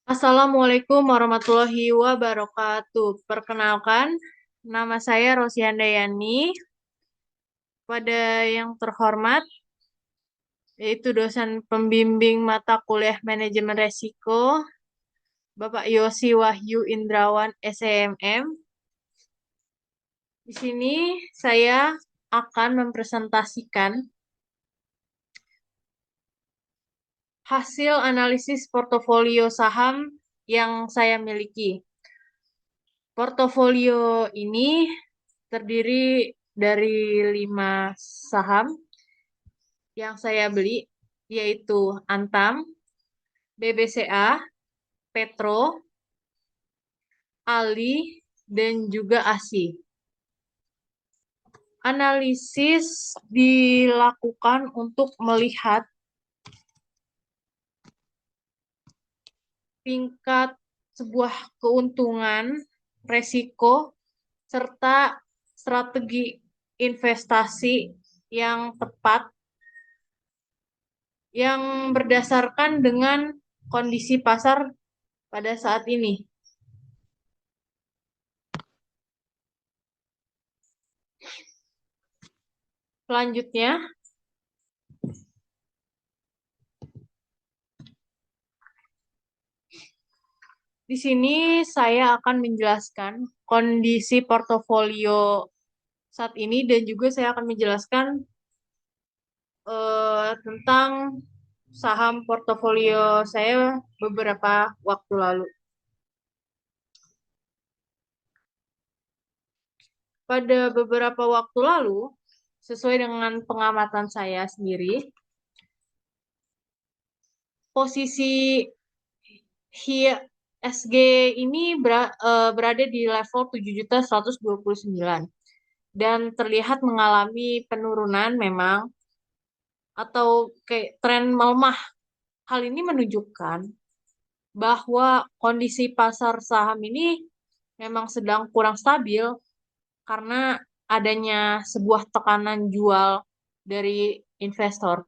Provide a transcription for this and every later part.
Assalamualaikum warahmatullahi wabarakatuh. Perkenalkan, nama saya Rosianda Yani. Pada yang terhormat, yaitu dosen pembimbing mata kuliah manajemen resiko, Bapak Yosi Wahyu Indrawan SEMM. Di sini saya akan mempresentasikan hasil analisis portofolio saham yang saya miliki. Portofolio ini terdiri dari 5 saham yang saya beli, yaitu Antam, BBCA, Petro, Ali, dan juga ASI. Analisis dilakukan untuk melihat tingkat sebuah keuntungan, resiko, serta strategi investasi yang tepat yang berdasarkan dengan kondisi pasar pada saat ini. Selanjutnya, di sini saya akan menjelaskan kondisi portofolio saat ini dan juga saya akan menjelaskan tentang saham portofolio saya beberapa waktu lalu. Pada beberapa waktu lalu, sesuai dengan pengamatan saya sendiri, posisi HISG ini berada di level 7.129 dan terlihat mengalami penurunan memang atau kayak tren melemah. Hal ini menunjukkan bahwa kondisi pasar saham ini memang sedang kurang stabil karena adanya sebuah tekanan jual dari investor.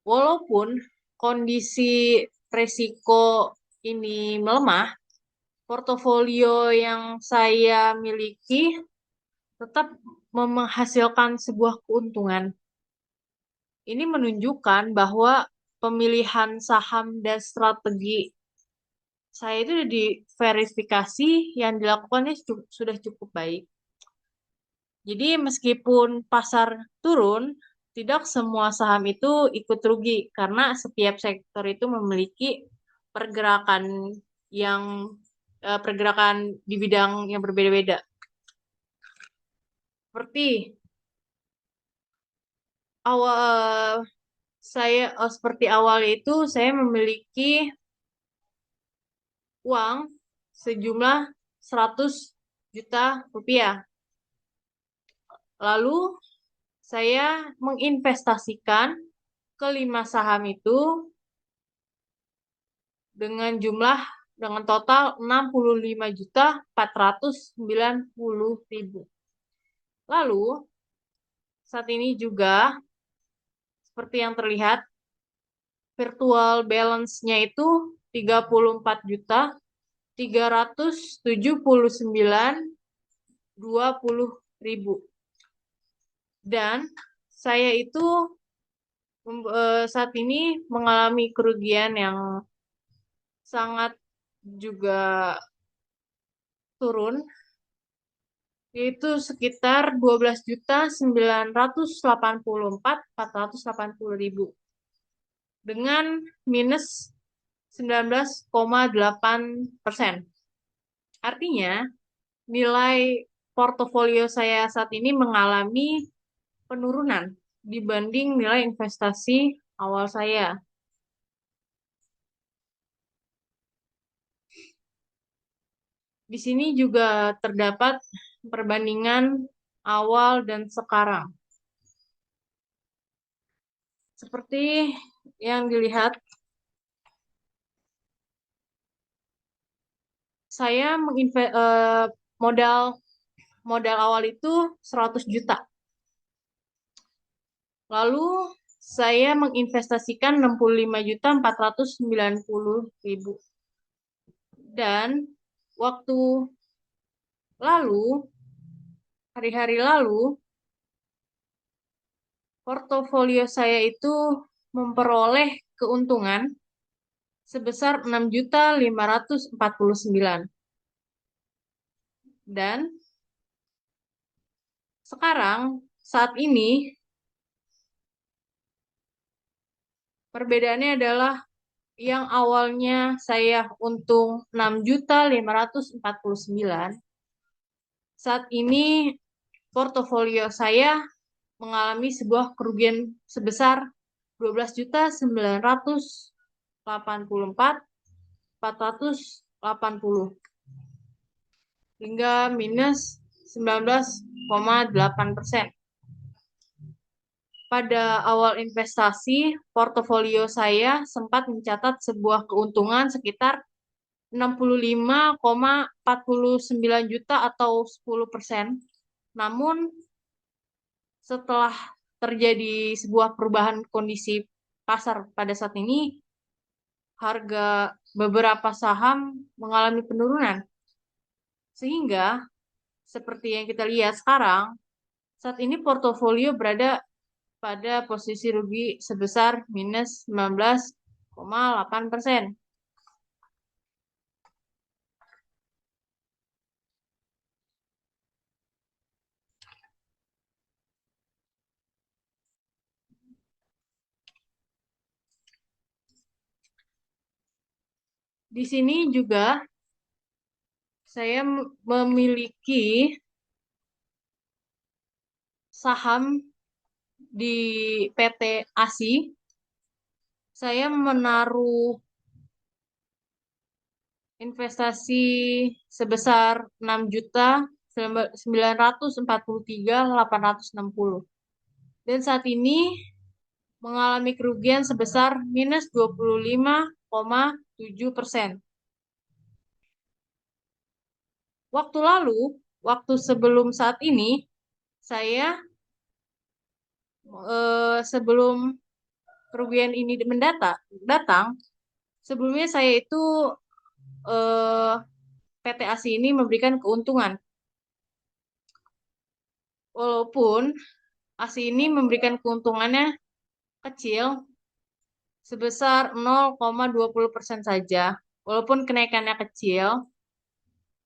Walaupun kondisi resiko ini melemah, portofolio yang saya miliki tetap menghasilkan sebuah keuntungan. Ini menunjukkan bahwa pemilihan saham dan strategi saya itu diverifikasi yang dilakukannya sudah cukup baik. Jadi meskipun pasar turun, tidak semua saham itu ikut rugi karena setiap sektor itu memiliki pergerakan yang pergerakan di bidang yang berbeda-beda. Seperti awal seperti awal itu saya memiliki uang sejumlah 100 juta rupiah. Lalu saya menginvestasikan ke 5 saham itu dengan total 65.490.000. Lalu saat ini juga seperti yang terlihat virtual balance-nya itu 34.379.20.000. Dan saya itu saat ini mengalami kerugian yang sangat juga turun, yaitu sekitar 12.984.480.000 dengan minus 19,8%. Artinya, nilai portofolio saya saat ini mengalami penurunan dibanding nilai investasi awal saya. Di sini juga terdapat perbandingan awal dan sekarang. Seperti yang dilihat, saya modal awal itu 100 juta. Lalu saya menginvestasikan 65.490.000. Dan waktu lalu, hari-hari lalu, portofolio saya itu memperoleh keuntungan sebesar 6.549. Dan sekarang, saat ini, perbedaannya adalah yang awalnya saya untung 6.549, saat ini portofolio saya mengalami sebuah kerugian sebesar 12.984.480 hingga minus 19,8%. Pada awal investasi, portofolio saya sempat mencatat sebuah keuntungan sekitar 65,49 juta atau 10%. Namun, setelah terjadi sebuah perubahan kondisi pasar pada saat ini, harga beberapa saham mengalami penurunan. Sehingga, seperti yang kita lihat sekarang, saat ini portofolio berada pada posisi rugi sebesar minus 19,8%. Di sini juga saya memiliki saham di PT ASI. Saya menaruh investasi sebesar 6.943.860. Dan saat ini mengalami kerugian sebesar minus 25,7%. Waktu lalu, waktu sebelum saat ini, saya sebelum kerugian ini datang, sebelumnya saya itu PT ASI ini memberikan keuntungan. Walaupun ASI ini memberikan keuntungannya kecil sebesar 0,20% saja. Walaupun kenaikannya kecil,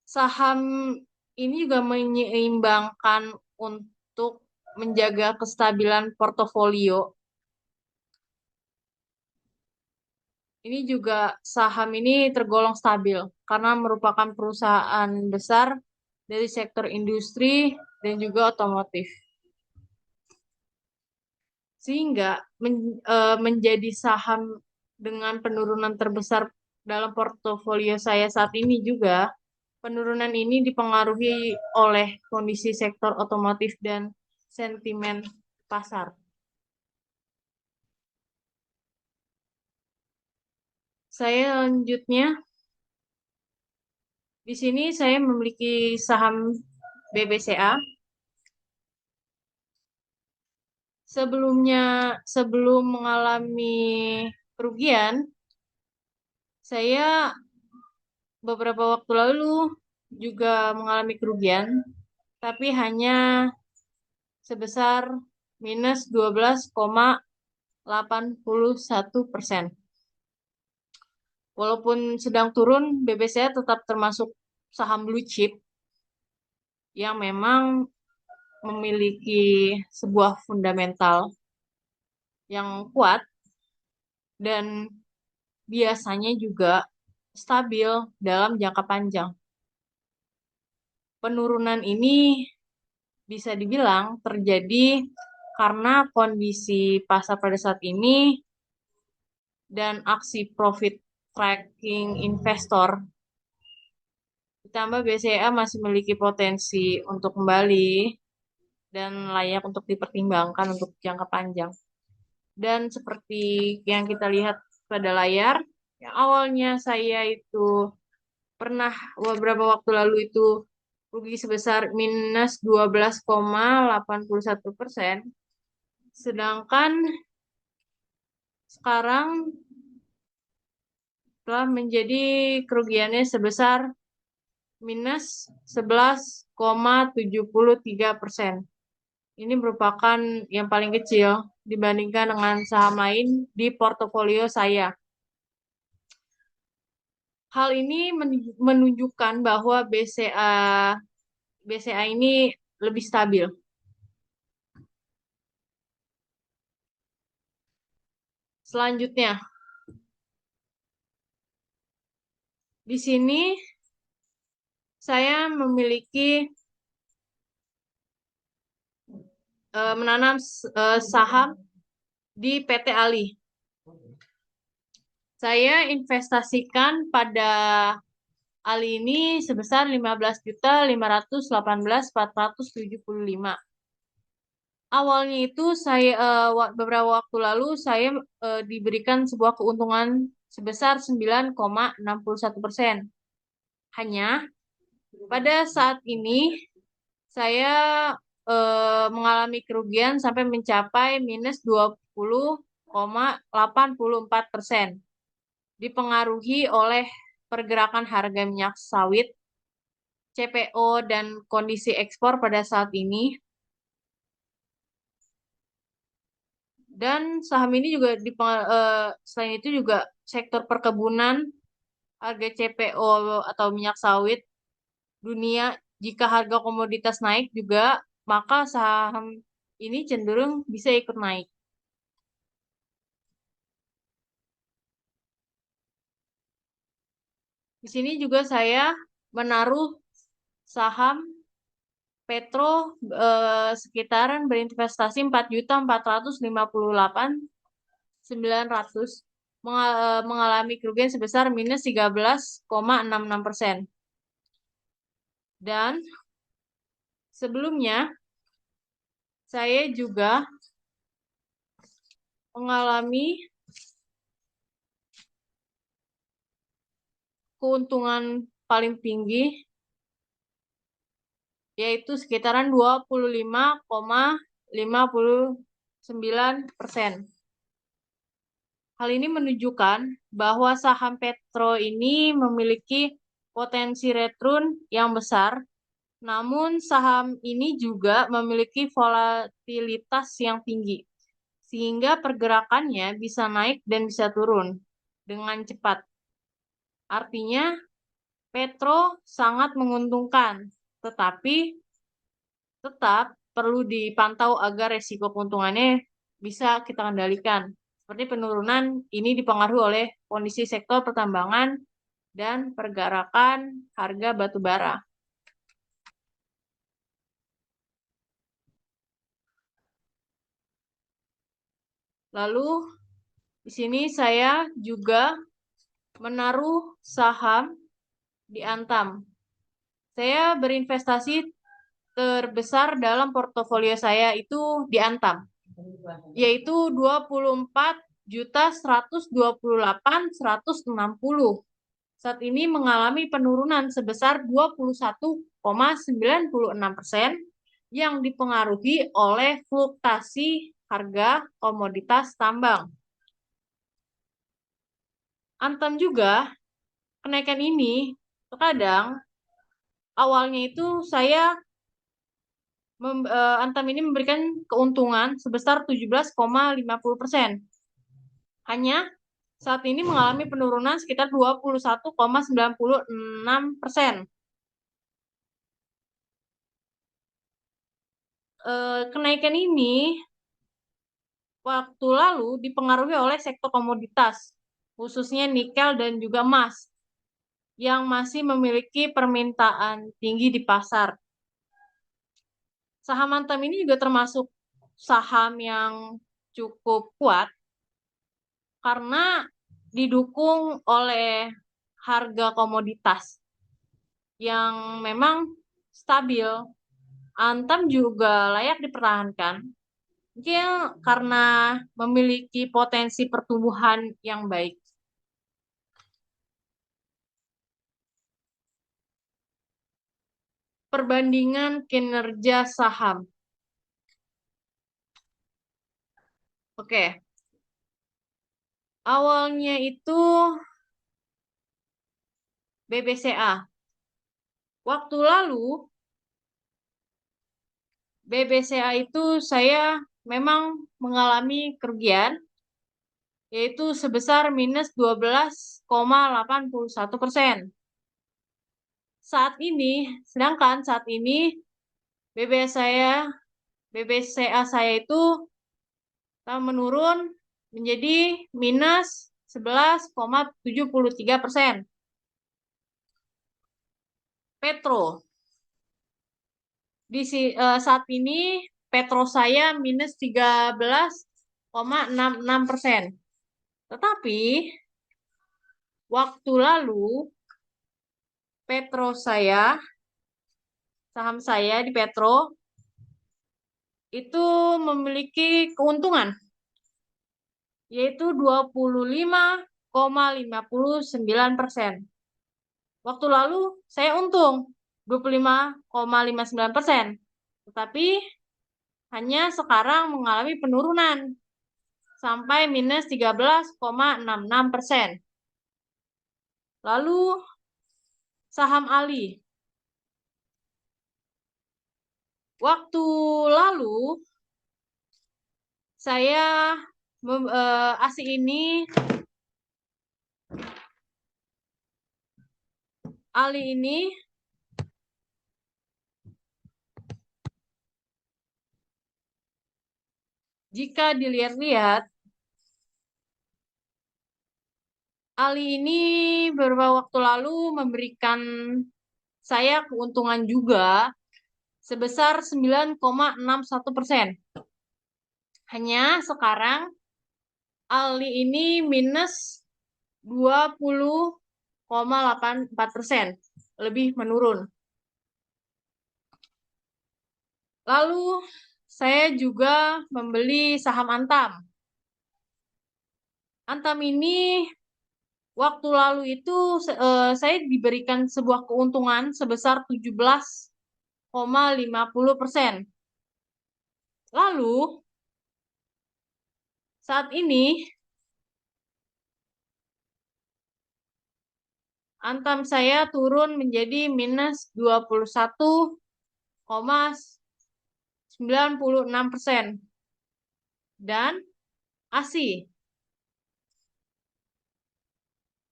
saham ini juga menyeimbangkan untuk menjaga kestabilan portofolio. Ini juga saham ini tergolong stabil karena merupakan perusahaan besar dari sektor industri dan juga otomotif. Sehingga menjadi saham dengan penurunan terbesar dalam portofolio saya saat ini juga. Penurunan ini dipengaruhi oleh kondisi sektor otomotif dan sentimen pasar. Saya lanjutnya, di sini saya memiliki saham BBCA. Sebelum mengalami kerugian, saya beberapa waktu lalu juga mengalami kerugian, tapi hanya sebesar minus 12,81%. Walaupun sedang turun, BBCA tetap termasuk saham blue chip yang memang memiliki sebuah fundamental yang kuat dan biasanya juga stabil dalam jangka panjang. Penurunan ini bisa dibilang terjadi karena kondisi pasar pada saat ini dan aksi profit tracking investor. Ditambah BCA masih memiliki potensi untuk kembali dan layak untuk dipertimbangkan untuk jangka panjang. Dan seperti yang kita lihat pada layar, yang awalnya saya itu pernah beberapa waktu lalu itu rugi sebesar minus 12,81%. Sedangkan sekarang telah menjadi kerugiannya sebesar minus 11,73%. Ini merupakan yang paling kecil dibandingkan dengan saham lain di portofolio saya. Hal ini menunjukkan bahwa BCA ini lebih stabil. Selanjutnya, di sini saya memiliki menanam saham di PT Ali. Saya investasikan pada Ali ini sebesar 15.518.475. Awalnya itu saya beberapa waktu lalu saya diberikan sebuah keuntungan sebesar 9,61%. Hanya pada saat ini saya mengalami kerugian sampai mencapai minus 20,84%. Dipengaruhi oleh pergerakan harga minyak sawit, CPO, dan kondisi ekspor pada saat ini. Dan saham ini juga selain itu juga sektor perkebunan, harga CPO atau minyak sawit dunia, jika harga komoditas naik juga, maka saham ini cenderung bisa ikut naik. Di sini juga saya menaruh saham Petro sekitaran berinvestasi 4.458.900 mengalami kerugian sebesar minus 13,66%. Dan sebelumnya saya juga mengalami keuntungan paling tinggi yaitu sekitaran 25,59%. Hal ini menunjukkan bahwa saham Petro ini memiliki potensi return yang besar, namun saham ini juga memiliki volatilitas yang tinggi, sehingga pergerakannya bisa naik dan bisa turun dengan cepat. Artinya, Petro sangat menguntungkan, tetapi tetap perlu dipantau agar resiko keuntungannya bisa kita kendalikan. Seperti penurunan ini dipengaruhi oleh kondisi sektor pertambangan dan pergerakan harga batu bara. Lalu di sini saya juga menaruh saham di Antam. Saya berinvestasi terbesar dalam portofolio saya itu di Antam, yaitu 24.128.160. Saat ini mengalami penurunan sebesar 21,96% yang dipengaruhi oleh fluktuasi harga komoditas tambang. Antam juga, kenaikan ini terkadang awalnya itu Antam ini memberikan keuntungan sebesar 17,50%. Hanya saat ini mengalami penurunan sekitar 21,96%. Kenaikan ini waktu lalu dipengaruhi oleh sektor komoditas, khususnya nikel dan juga emas, yang masih memiliki permintaan tinggi di pasar. Saham Antam ini juga termasuk saham yang cukup kuat karena didukung oleh harga komoditas yang memang stabil. Antam juga layak dipertahankan, mungkin karena memiliki potensi pertumbuhan yang baik. Perbandingan kinerja saham. Oke, awalnya itu BBCA. Waktu lalu BBCA itu saya memang mengalami kerugian, yaitu sebesar minus 12,81%. Sedangkan saat ini BBS saya, BBCA saya itu menurun menjadi minus 11,73%. Petro. Saat ini Petro saya minus 13,66%. Tetapi waktu lalu saham saya di Petro itu memiliki keuntungan, yaitu 25,59%. Waktu lalu saya untung 25,59%. Tetapi hanya sekarang mengalami penurunan sampai minus 13,66%. Lalu saham Ali. Waktu lalu saya ASI ini Ali ini jika dilihat-lihat, Ali ini beberapa waktu lalu memberikan saya keuntungan juga sebesar 9,61%. Hanya sekarang Ali ini minus 20,84%, lebih menurun. Lalu saya juga membeli saham Antam. Antam ini waktu lalu itu saya diberikan sebuah keuntungan sebesar 17,50%. Lalu saat ini Antam saya turun menjadi minus 21,96%. Dan ASI.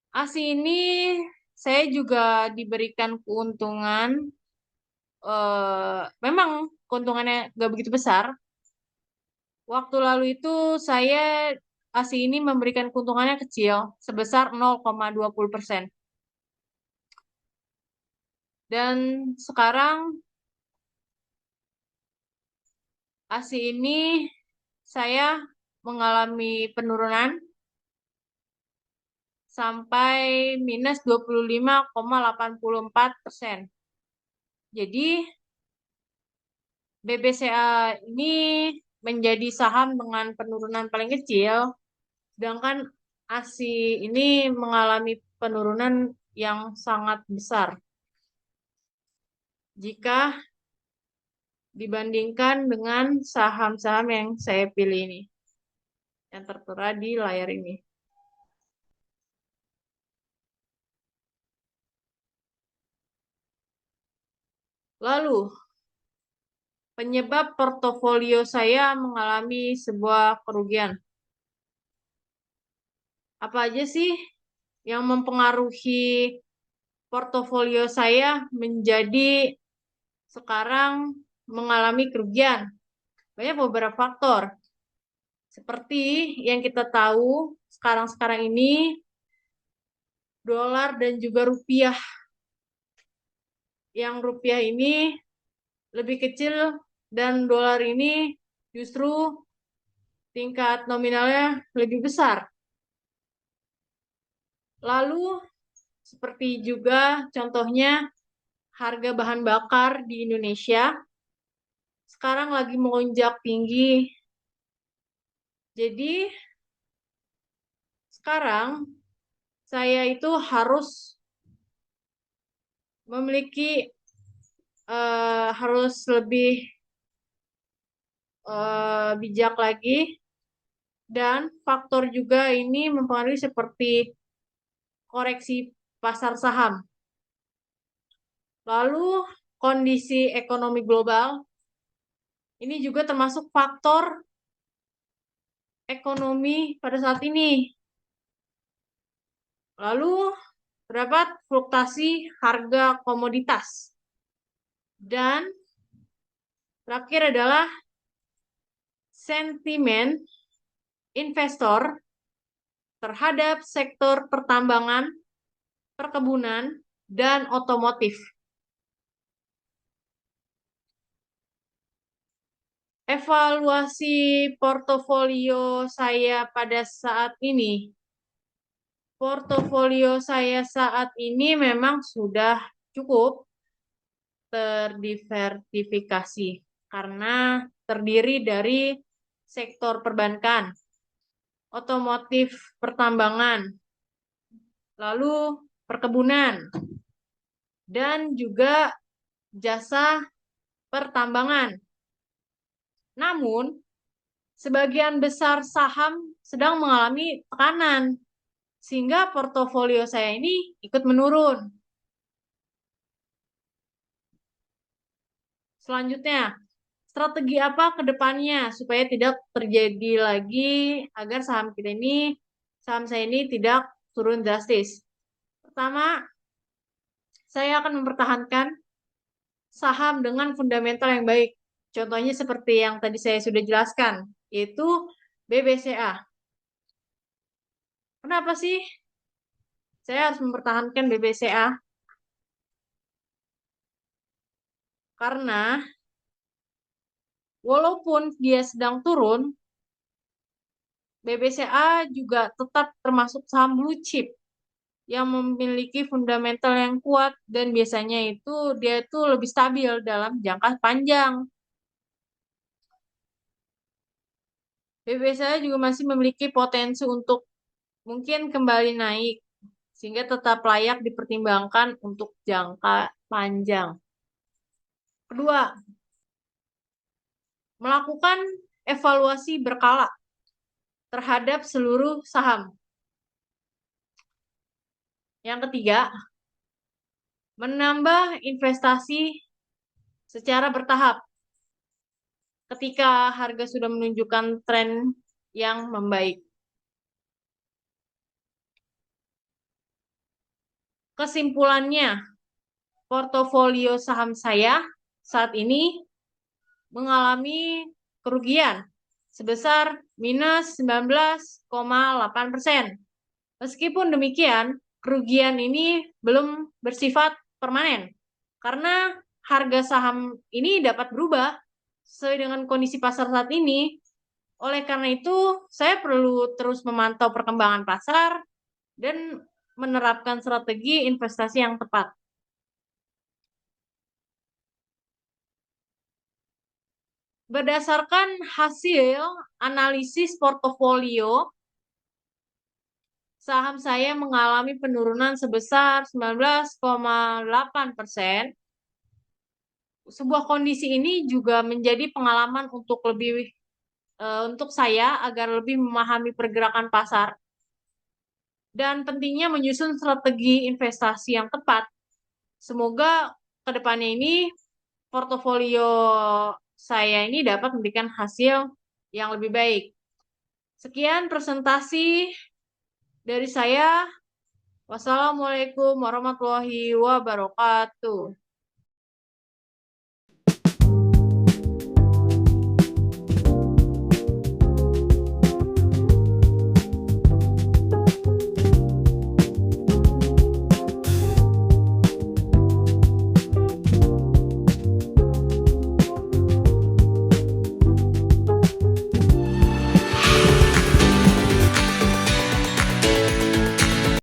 ASI ini saya juga diberikan keuntungan, memang keuntungannya nggak begitu besar. Waktu lalu itu ASI ini memberikan keuntungannya kecil, sebesar 0,20%. Dan sekarang ASI ini saya mengalami penurunan sampai minus 25,84%. Jadi BBCA ini menjadi saham dengan penurunan paling kecil, sedangkan ASI ini mengalami penurunan yang sangat besar jika dibandingkan dengan saham-saham yang saya pilih ini, yang tertera di layar ini. Lalu, penyebab portofolio saya mengalami sebuah kerugian. Apa aja sih yang mempengaruhi portofolio saya menjadi sekarang mengalami kerugian? Banyak beberapa faktor. Seperti yang kita tahu sekarang ini, dolar dan juga rupiah. Yang rupiah ini lebih kecil dan dolar ini justru tingkat nominalnya lebih besar. Lalu seperti juga contohnya harga bahan bakar di Indonesia sekarang lagi melonjak tinggi. Jadi sekarang saya itu harus memiliki harus lebih bijak lagi Dan faktor juga ini mempengaruhi seperti koreksi pasar saham. Lalu kondisi ekonomi global ini juga termasuk faktor ekonomi pada saat ini. Lalu terdapat fluktuasi harga komoditas. Dan terakhir adalah sentimen investor terhadap sektor pertambangan, perkebunan, dan otomotif. Evaluasi portofolio saya pada saat ini. Portofolio saya saat ini memang sudah cukup terdiversifikasi karena terdiri dari sektor perbankan, otomotif pertambangan, lalu perkebunan, dan juga jasa pertambangan. Namun, sebagian besar saham sedang mengalami tekanan, sehingga portofolio saya ini ikut menurun. Selanjutnya, strategi apa ke depannya supaya tidak terjadi lagi agar saham saya ini tidak turun drastis. Pertama, saya akan mempertahankan saham dengan fundamental yang baik. Contohnya seperti yang tadi saya sudah jelaskan, yaitu BBCA. Kenapa sih saya harus mempertahankan BBCA? Karena walaupun dia sedang turun, BBCA juga tetap termasuk saham blue chip yang memiliki fundamental yang kuat dan biasanya dia itu lebih stabil dalam jangka panjang. BBCA juga masih memiliki potensi untuk mungkin kembali naik sehingga tetap layak dipertimbangkan untuk jangka panjang. Kedua, melakukan evaluasi berkala terhadap seluruh saham. Yang ketiga, menambah investasi secara bertahap ketika harga sudah menunjukkan tren yang membaik. Kesimpulannya, portofolio saham saya saat ini mengalami kerugian sebesar minus 19,8%. Meskipun demikian, kerugian ini belum bersifat permanen karena harga saham ini dapat berubah sesuai dengan kondisi pasar saat ini. Oleh karena itu, saya perlu terus memantau perkembangan pasar dan menerapkan strategi investasi yang tepat. Berdasarkan hasil analisis portofolio, saham saya mengalami penurunan sebesar 19,8%. Sebuah kondisi ini juga menjadi pengalaman untuk saya agar lebih memahami pergerakan pasar dan pentingnya menyusun strategi investasi yang tepat. Semoga ke depannya ini portofolio saya ini dapat memberikan hasil yang lebih baik. Sekian presentasi dari saya. Wassalamualaikum warahmatullahi wabarakatuh.